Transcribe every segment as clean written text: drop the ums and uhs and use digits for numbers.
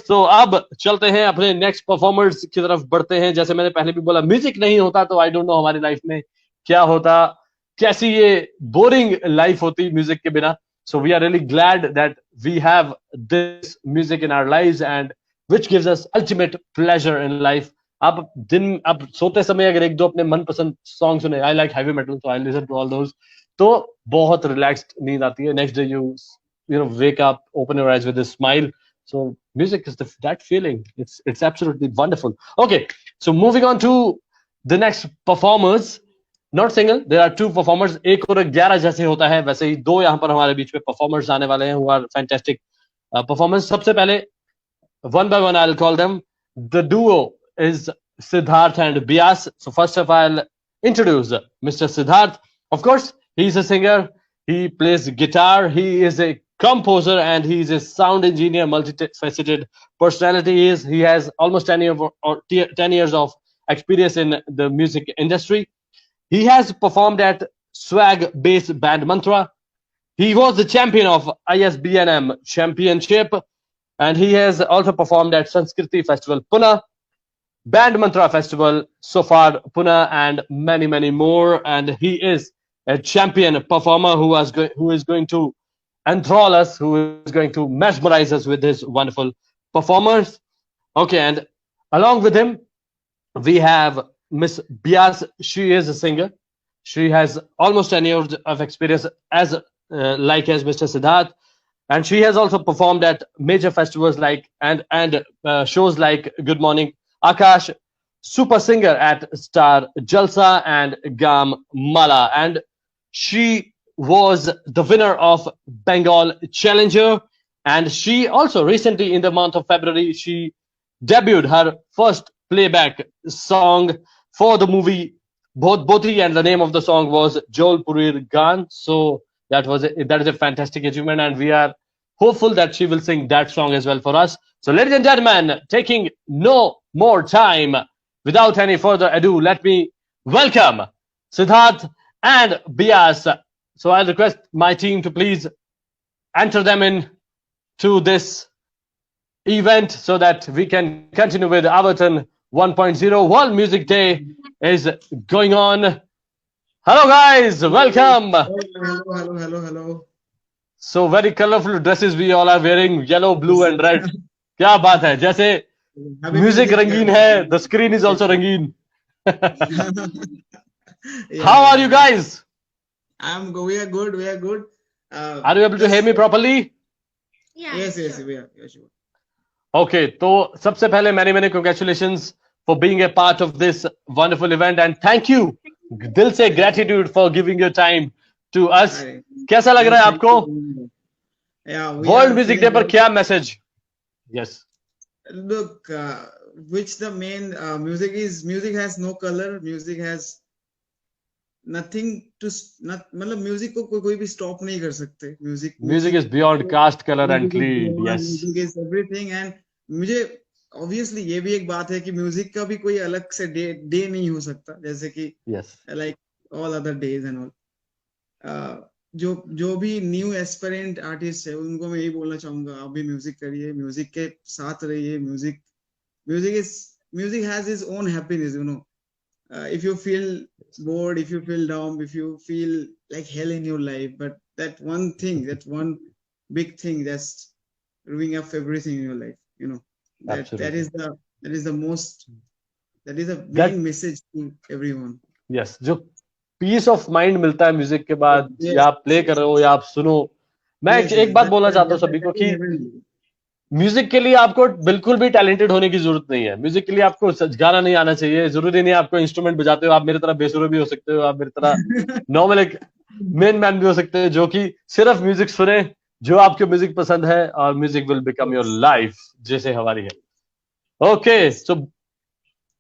तो अब चलते हैं अपने नेक्स्ट परफॉर्मर्स की तरफ बढ़ते हैं। जैसे मैंने पहले भी बोला, म्यूजिक नहीं होता तो आई डोंट नो हमारी लाइफ में क्या होता, कैसी ये बोरिंग लाइफ होती म्यूजिक के बिना। So we are really glad that we have this music in our lives and which gives us ultimate pleasure in life. अब सोते समय अगर एक दो अपने मनपसंद सॉन्ग सुने, I like heavy metal so I listen to all those, तो बहुत रिलैक्स्ड नींद आती है। Next day you know wake up, open your eyes with a smile. So music is that feeling. It's absolutely wonderful. Okay, so moving on to the next performers. Not single, there are two performers. एक और 11 जैसे होता है वैसे ही दो यहाँ पर हमारे बीच में performers आने वाले हैं who are fantastic performers. सबसे पहले one by one I'll call them. The duo is Siddharth and Bias. So first of all, I'll introduce Mr. Siddharth. Of course, he's a singer. He plays guitar. He is a composer and he's a sound engineer, multifaceted personality. He has almost 10 years of experience in the music industry. He has performed at swag based band Mantra. He was the champion of ISBNM championship and he has also performed at Sanskriti Festival Pune, Band Mantra Festival, Sofar Pune, and many, many more. And he is a champion performer who is going to enthrall us, who is going to mesmerize us with his wonderful performance. Okay, and along with him, we have Miss Bias. She is a singer. She has almost 10 years of experience as Mr. Siddharth, and she has also performed at major festivals like and shows like Good Morning Akash, Super Singer at Star Jalsa and Gam Mala, and she was the winner of Bengal Challenger, and she also recently in the month of February she debuted her first playback song for the movie Bhodhi, and the name of the song was Jol Purir Gan. So that is a fantastic achievement, and we are hopeful that she will sing that song as well for us. So, ladies and gentlemen, taking no more time, without any further ado, let me welcome Siddharth and Bias. So, I'll request my team to please enter them in to this event so that we can continue with Avatn 1.0. World Music Day is going on. Hello, guys. Welcome. Hello. So very colorful dresses we all are wearing, yellow, blue, and red. क्या बात है, जैसे music रंगीन है, the screen is also रंगीन. How are you guys? We are good. Are you able to hear me properly? Yes, we are. Yeah, sure. Okay, तो सबसे पहले many congratulations for being a part of this wonderful event and thank you, दिल से gratitude for giving your time to us. कैसा लग रहा है आपको? वर्ल्ड म्यूजिक डे पर क्या message? Yes. Look, which the main music has no color. Music has nothing to मतलब म्यूजिक को कोई भी स्टॉप नहीं कर सकते. Music is beyond caste, colour and creed. Yes, music is everything. And मुझे ऑब्वियसली ये भी एक बात है कि म्यूजिक का भी कोई अलग से डे नहीं हो सकता, जैसे कि like all other days and all. जो भी न्यू एस्पिरेंट आर्टिस्ट है उनको मैं यही बोलना चाहूंगा, आप भी म्यूजिक करिए, म्यूजिक के साथ रहिए. Music has his own happiness, if you feel bored, if you feel down, if you feel like hell in your life, but that one big thing that's ruining up everything in your life, that is the main message to everyone. Yes, जो piece of mind मिलता है music के बाद, या आप play कर रहे हो या आप सुनो. मैं एक बात बोलना चाहता हूँ सभी को कि म्यूजिक के लिए आपको बिल्कुल भी टैलेंटेड होने की जरूरत नहीं है. म्यूजिक के लिए आपको गाना नहीं आना चाहिए, जरूरी नहीं है आपको इंस्ट्रूमेंट बजाते हो. आप मेरी तरह बेसुरे भी हो सकते हो, आप मेरी तरह नॉर्मल एक मेन मैन भी हो सकते हैं जो कि सिर्फ म्यूजिक सुने, जो आपको म्यूजिक पसंद है, और music will become your life, जैसे हमारी है. Okay,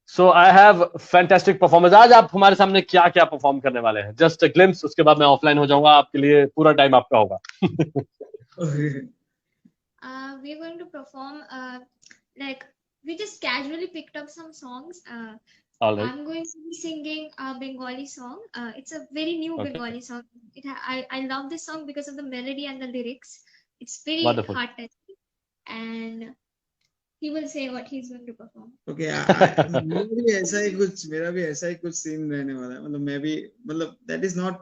so I have fantastic performance. आज आप हमारे सामने क्या क्या परफॉर्म करने वाले हैं? जस्ट अ ग्लिम्स, उसके बाद मैं ऑफलाइन हो जाऊंगा. आपके लिए पूरा टाइम आपका होगा. We're going to perform like we just casually picked up some songs. All right. I'm going to be singing a Bengali song. It's a very new Bengali song. I love this song because of the melody and the lyrics. It's very Wonderful. heart touching. And he will say what he's going to perform. Okay, मेरा भी ऐसा ही कुछ scene रहने वाला है. मतलब मैं भी मतलब that is not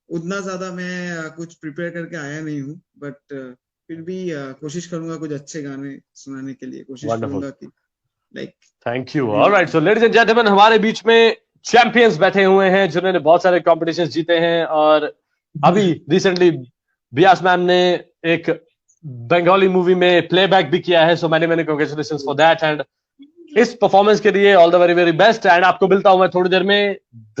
उतना ज्यादा मैं कुछ प्रिपेयर करके आया नहीं हूँ, बट फिर भी कोशिश करूंगा कुछ अच्छे गाने सुनाने के लिए कोशिश करूंगा कि like. Thank you. Alright, so ladies and gentleman, हमारे बीच में चैंपियंस बैठे हुए हैं जिन्होंने बहुत सारे कॉम्पिटिशंस जीते हैं, और अभी रिसेंटली बियास मैम ने एक बंगाली मूवी में प्लेबैक भी किया है. So many many congratulations for that, and इस परफॉर्मेंस के लिए all the very very best. And आपको मिलता हूं मैं थोड़ी देर में. The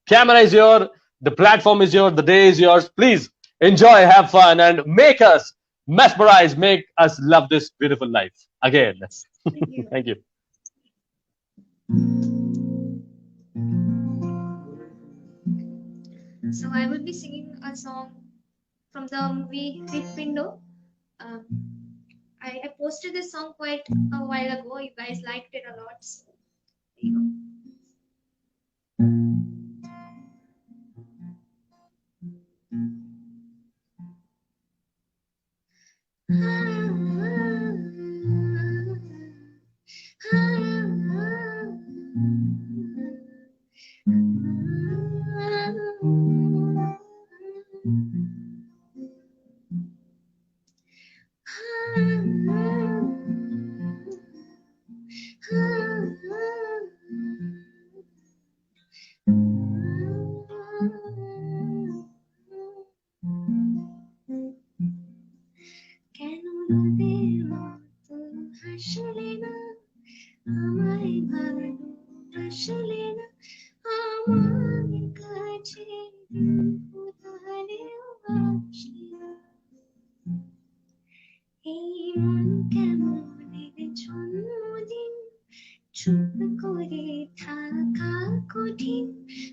camera is your, the platform is your, the day is yours. Please enjoy, have fun, and make us mesmerize, make us love this beautiful life again. Thank you. So I will be singing a song from the movie Hripindo. I posted this song quite a while ago. You guys liked it a lot. So there you go. চুপ করে থাকা কঠিন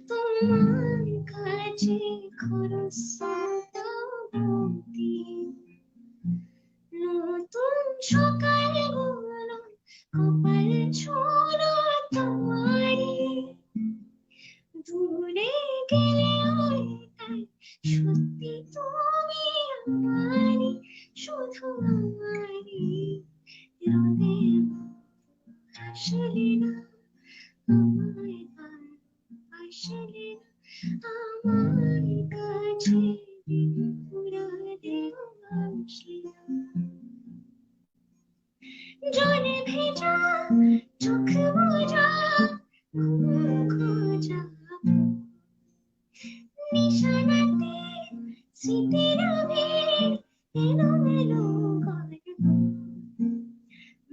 তোমার কাছে খরস্রোতাবতী নতুন সকালগুলো কপাল ছোড়ো তোমারে দূরে গেলে তাই সত্যি তুমি আমারই শুধু আমারই রোদের আসলে না আমায় আসলে না আমার কাছে পুরাদেও আসলে জলে ভেজা চোখ বোঝা খোঁজা নিশানাতে স্মৃতির ভিড় এলোমেলো গল্প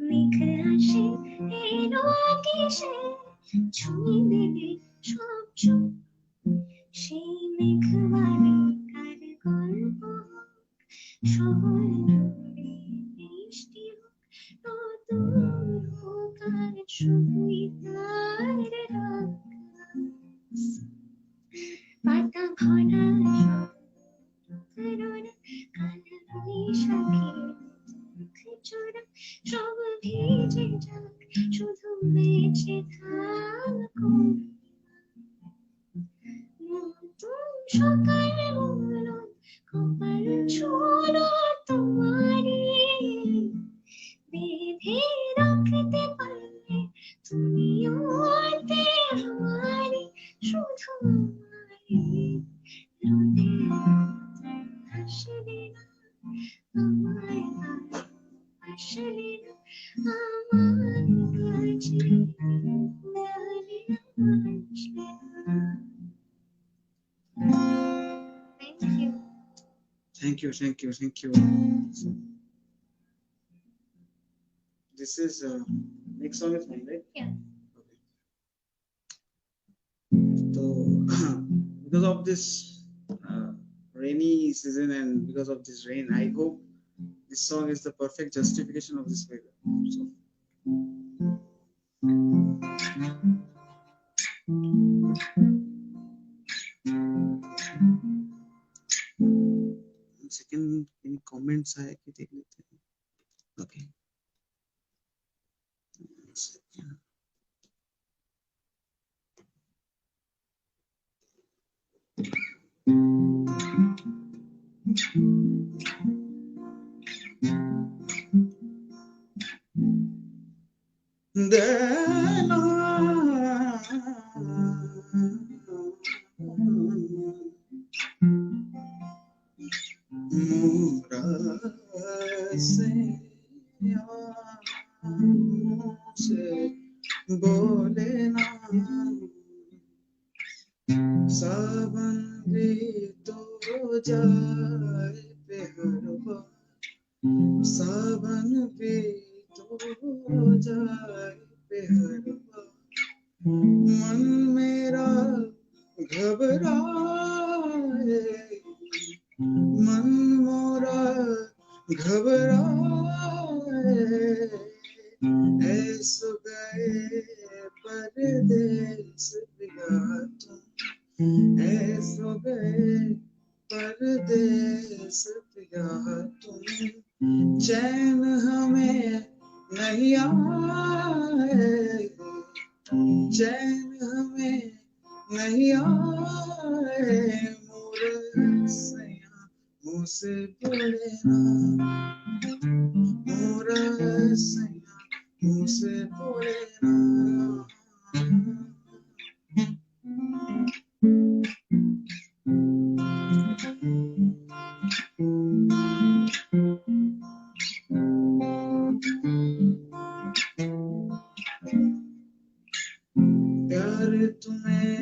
মেঘ আসে এলো কিসে ছুঁয়ে দেবে সব চোখ সেই মেঘবাড়ি কার গল্প হোক শহর জুড়ে বৃষ্টি হোক নতুন হোক আর শুধুই তার ডাক পাতা ভরা কালো বৈশাখী চোরা সব ভিজে যাক শুধু বেঁচে থাকো নতুন সকাল বলো কপাল ছোড়ো তোমারে বেঁধে রাখতে পারলে তুমিও আমারে শুধু আমারে রোদে আসলে না আমায় আসলে না আমার কাছে পুরানে আসলে না. Thank you. This is next song is mine, right? Yeah. Okay. So because of this rainy season and because of this rain, I hope this song is the perfect justification of this weather. So second, any comments I can take it. Okay. Second. सावन भी तो जाए बेहरवा, सावन भी तो जाए बेहरवा, मन मेरा घबराए, मन मोरा घबराए, ऐसो गए परदेस पिया तुम, ऐसो गए परदेस पिया तुम, चैन हमें नहीं आए, चैन हमें नहीं आए, मोर सैया मुझसे बोले ना, मोर सैया मुझसे बोले ना। प्यार तुम्हें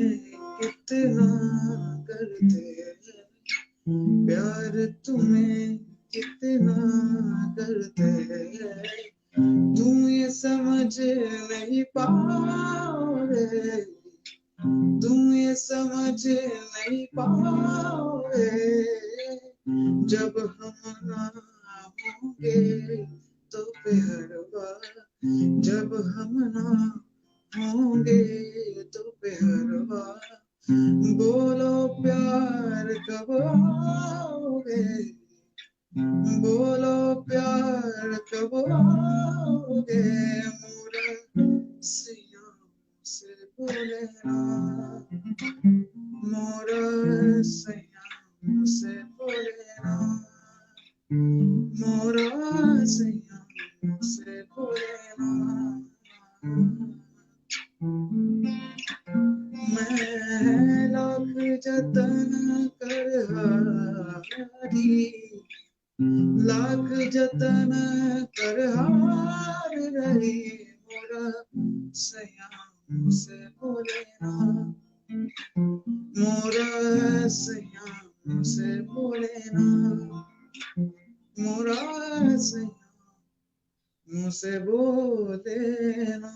कितना करते हैं, प्यार तुम्हें कितना करते हैं, तुम ये समझ नहीं पाओगे, तुम ये समझ नहीं पाओगे, जब हम ना होंगे तो बेहरवा, जब हम ना होंगे तो बेहरवा, बोलो प्यार कब आओगे, बोलो प्यार कब आओगे, मोरा सैया से बोले ना, मोरा सैया से बोले ना, मोरा सैया से बोले ना। मैं लाख जतन कर हारी, लाख जतन कर हार रही, मोरा सैया से बोले ना, मोरा सैया से बोले ना, मोरा सैया मुझसे बोले ना,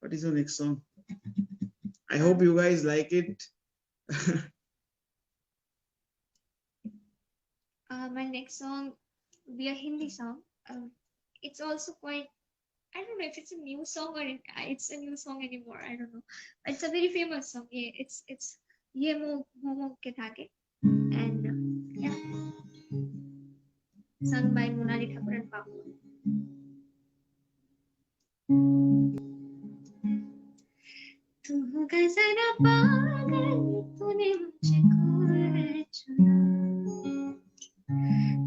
What is the next song? I hope you guys like it. My next song will be a Hindi song. It's also quite, I don't know if it's a new song or it's a new song anymore. I don't know. It's a very famous song. Yeah, it's Ye Momo Ke Dhage, and yeah, sung by Monali Thakur and Babu. तू होगा जरा पागल, तूने मुझको चुना,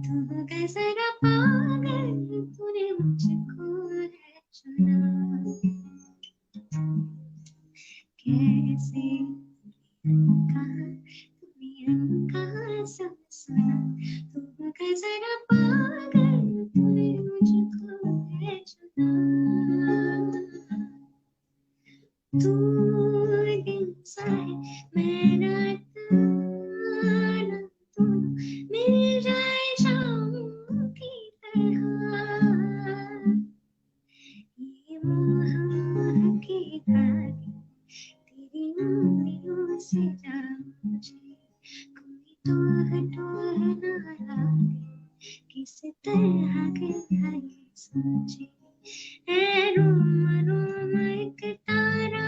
तू होगा जरा पागल, तूने मुझको चुना, कैसे कहा तूने कहा सब सुना, तू होगा जरा पागल, तूने मुझको चुना, तू इंसान मेरा ताना, तू मिल जाए शाम की तरह, ये मोह के धागे तेरी उंगलियों से जा मुझे, कोई टोह ना लागे, किस तरह के है सोचे, ऐ रोम रोम एक तारा,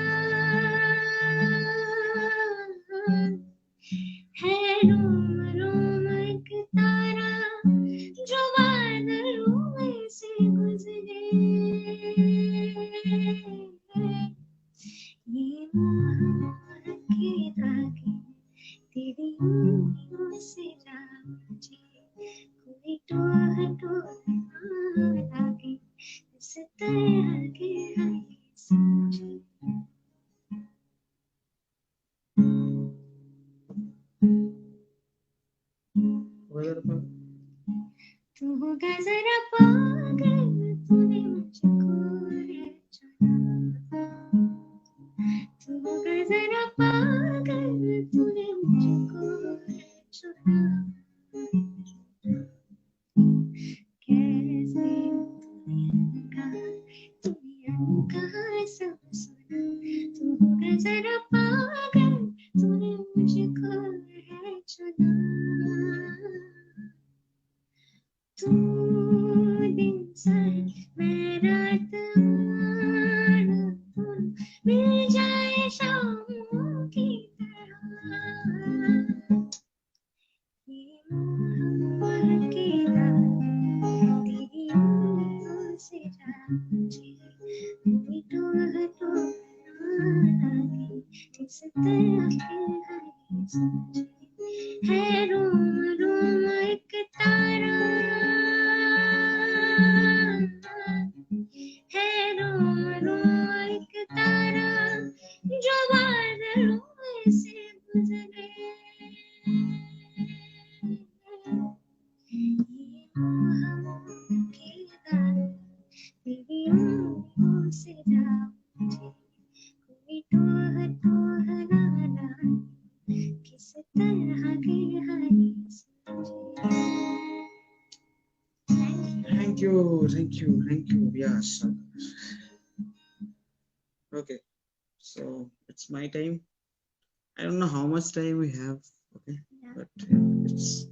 है रोम रोम एक तारा, जो बादलों में से गुजरे, ये मोह के धागे तेरी उंगलियों से जा मुझे, कोई टोह ना लागे, होगा जरा पागल तूने मुझको है चुना, तू होगा जरा पागल तूने मुझको है चुना, कैसे तूने अनकहा सब सुना, तू होगा जरा पागल तूने मुझको है चुना, तू दिन साए मैं रात आना, तू मिल जाए शामों की तरह, ये मोह के रात तेरी उंगलियों से जाचे, कोई टोह टोह ना लगे, किस तरह के है सोचे, है रोम रोम एक तारा, है रोम रोम एक तारा जो बादलों में से गुजरे, ये मोह के दाग तेरी उंगलियों से जाचे, कोई टोह टोह ना लगे, किस तरह के हरी सोचे। Thank you. Yes. Okay, so it's my time. I don't know how much time we have. Okay, Yeah. but it's.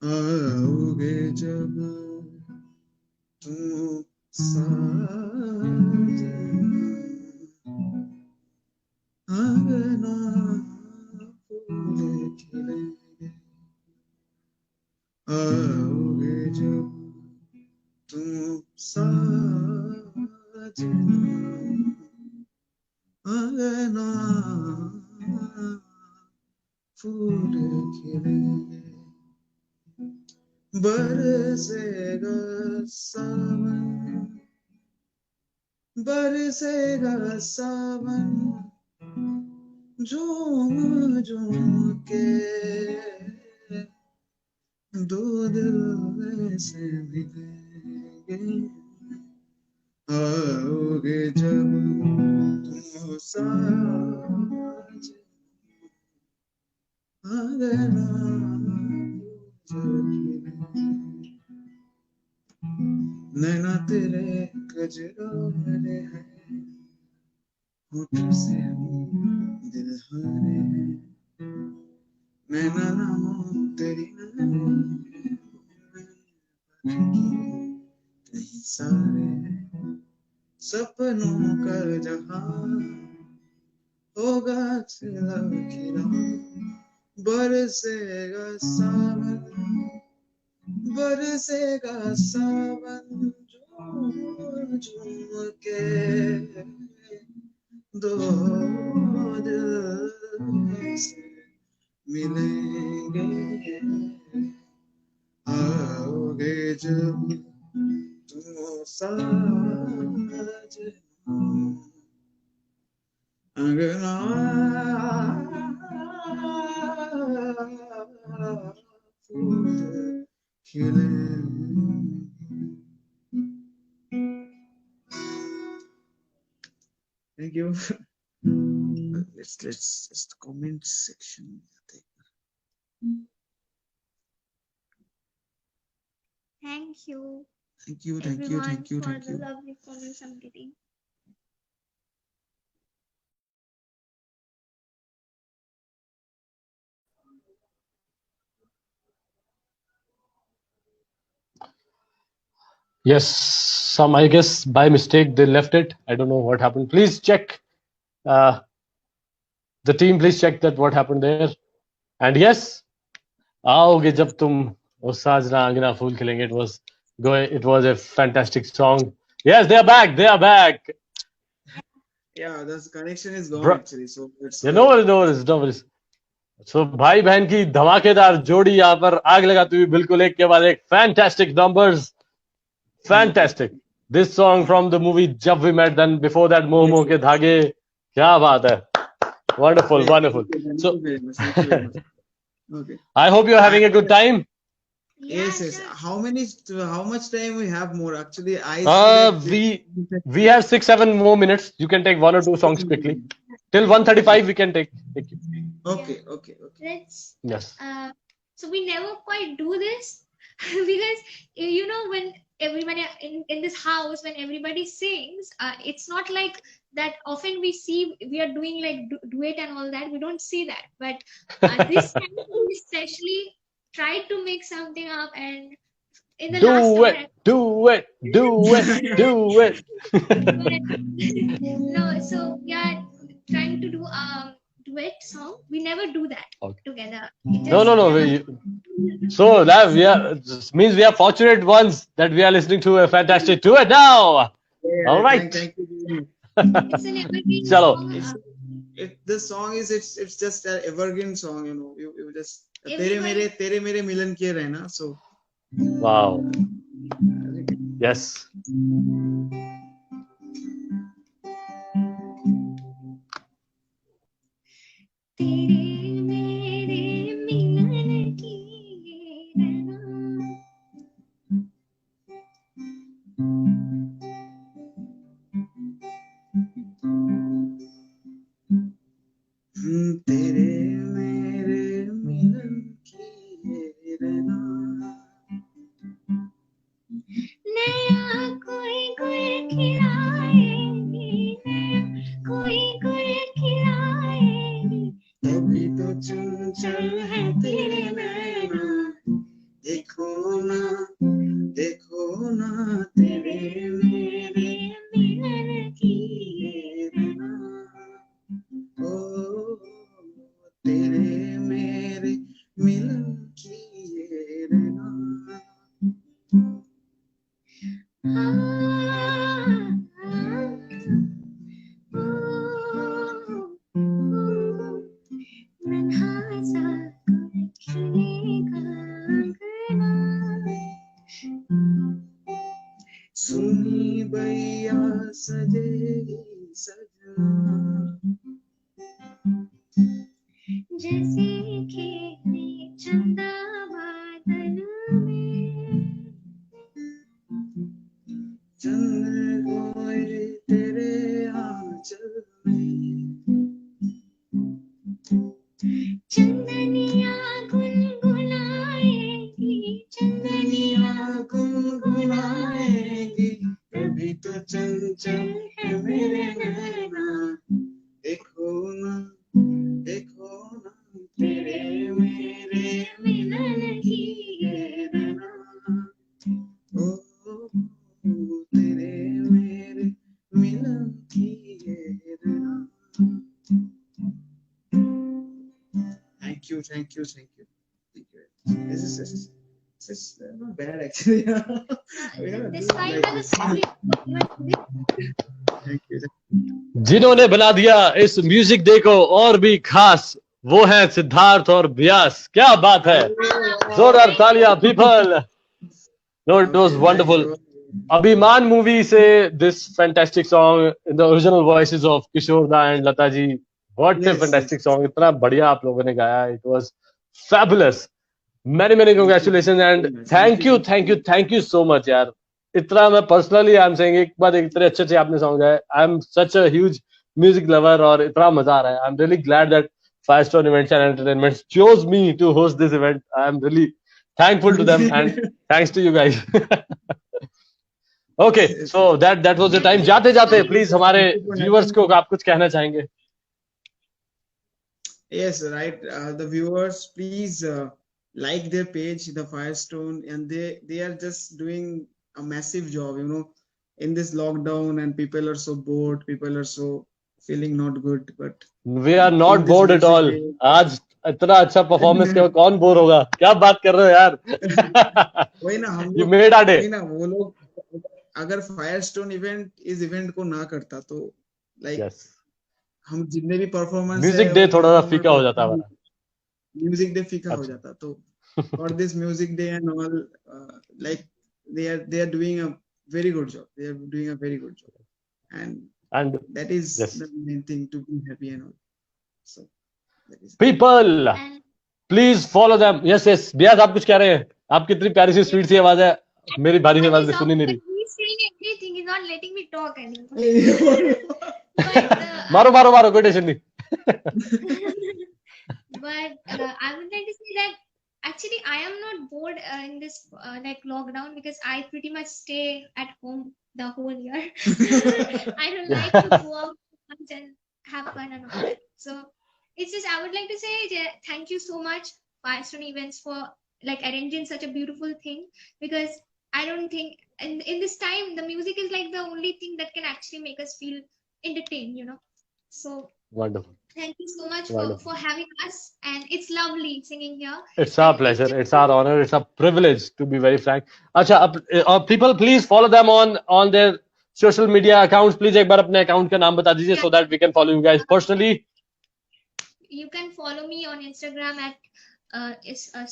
आओगे जब तुम साथ आंगना फूल खिलेंगे, आओगे जब तुम साथ आंगना फूल खिलेंगे, बरसेगा सावन, बरसेगा सावन, झूम झूम के दो दिल ऐसे मिलेंगे, आओगे जब तुम साथ आंगना नैना तेरे कजरारे हैं, होठों से दिल हारे हैं, नैना नाम तेरी कहीं सारे सपनों का जहां होगा खिला खिला, बरसेगा सावन, बरसेगा सावन, झूम झूम के दो दिल से मिलेंगे, आओगे जब तुम साथ अंगना फूल खिले। Thank you. Let's just comment section. Thank you. Thank you. Everyone for the lovely comments I'm getting. Yes, some, I guess by mistake they left it. I don't know what happened. Please check. Uh, the team, please check that what happened there. And yes, आओगे जब तुम ओ साजना आंगना फूल खिलेंगे. It was a fantastic song. Yes, they are back. They are back. Yeah, the connection is gone actually. So it's yeah, no worries, no worries, no worries. So भाई बहन की धमाकेदार जोड़ी यहाँ पर आग लगाती हुई बिल्कुल एक के बाद एक fantastic numbers. Fantastic. This song from the movie Jab We Met, then before that Momo के धागे. क्या बात है. Wonderful, wonderful. So, okay. I hope you're having a good time. Yes, yes. How much time we have more? Actually, we have 6-7 more minutes. You can take 1 or 2 songs quickly. Till 1:35 we can take. Okay. Let's. Yes. So we never quite do this because you know when everybody in this house, when everybody sings, it's not like that often we see we are doing like duet and all that. We don't see that, but this time we especially tried to make something up, and in the last song, do it. No, so we are trying to do duet song. We never do that together. No. So that means we are fortunate ones that we are listening to a fantastic duet now. Yeah, all right. Thank you. It's an evergreen song. This song it's just an evergreen song, you know. You just tere mere milan kiye rehna. So wow. Yes. Thank you. This is not bad actually. जिन्होंने बना दिया इस music day को और भी खास वो हैं सिद्धार्थ और व्यास. क्या बात है. जोरदार तालियां people. No, it was wonderful. Abhiman movie से this fantastic song in the original voices of Kishore Da and Lata ji. What a fantastic song. इतना बढ़िया आप लोगों ने गाया. It was fabulous. Many congratulations and thank you so much यार. इतना मैं personally I'm saying एक बार इतने अच्छे से आपने song गाया. I'm such a huge music lover और इतना मजा आ रहा है. I'm really glad that Firestone Events and Entertainment chose me to host this event. I'm really thankful to them and thanks to you guys. Okay, so that was the time. जाते जाते please हमारे viewers को आप कुछ कहना चाहेंगे? Yes, right. The viewers, please like their page, the Firestone, and they are just doing a massive job, you know, in this lockdown, and people are so bored, people are so feeling not good, but we are not in this bored at music all. day, आज इतना अच्छा performance के कौन bore होगा? क्या बात कर रहे हो यार? वही ना हम You लोग, made our day. वही ना वो लोग, अगर फायरस्टोन इवेंट इस इवेंट को ना करता तो लाइक Yes. हम जितने भी परफॉर्मेंस म्यूजिक डे थोड़ा सा फीका हो जाता हमारा. म्यूजिक डे फीका हो जाता तो for this music day and all, like they are doing a very good job, they are doing a very good job, and that is yes, the main thing, to be happy and all. So that is people, And please follow them. Yes, yes. Beas आप कुछ कह रहे हैं? आपकी इतनी प्यारी सी sweet सी आवाज है, मेरी भारी सी आवाज सुनी नहीं रही. he's saying everything, he's not letting me talk anymore. But मारो मारो मारो, कोई टेंशन नहीं. but I would like to say that actually I am not bored in this like lockdown, because I pretty much stay at home the whole year. I don't like to go out and have fun and all that. So it's just, I would like to say thank you so much, Firestone Events, for like arranging such a beautiful thing, because I don't think in this time the music is like the only thing that can actually make us feel entertained, you know. So Wonderful. thank you so much Wonderful. for having us, and it's lovely singing here. It's our pleasure. It's our honor. It's a privilege, to be very frank. अच्छा, people, please follow them on their social media accounts. Please एक बार अपने account का नाम बता दीजिए, so that we can follow you guys personally. You can follow me on Instagram at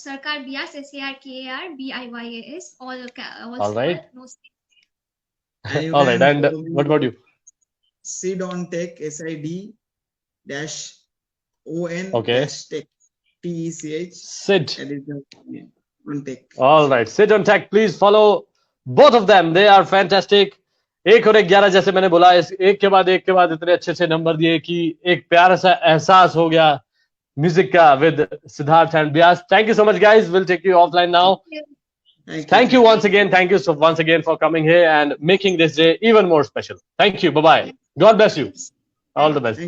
Sarkar Bias, SARKAR BIYAS. All right. No space. And you All can right. And follow me what about you? Sid on Tech, SID dash ON Okay. dash Tech, TECH. Sid. That is the name on Tech. All right. Sid on Tech. Please follow both of them. They are fantastic. एक और एक 11, जैसे मैंने बोला, इस एक के बाद इतने अच्छे अच्छे नंबर दिए कि एक प्यारा सा एहसास हो गया म्यूजिक का with Siddharth and Bias. Thank you so much, guys. We'll take you offline now. Thank you once again. Thank you once again for coming here and making this day even more special. Thank you. Bye bye. God bless you. All the best.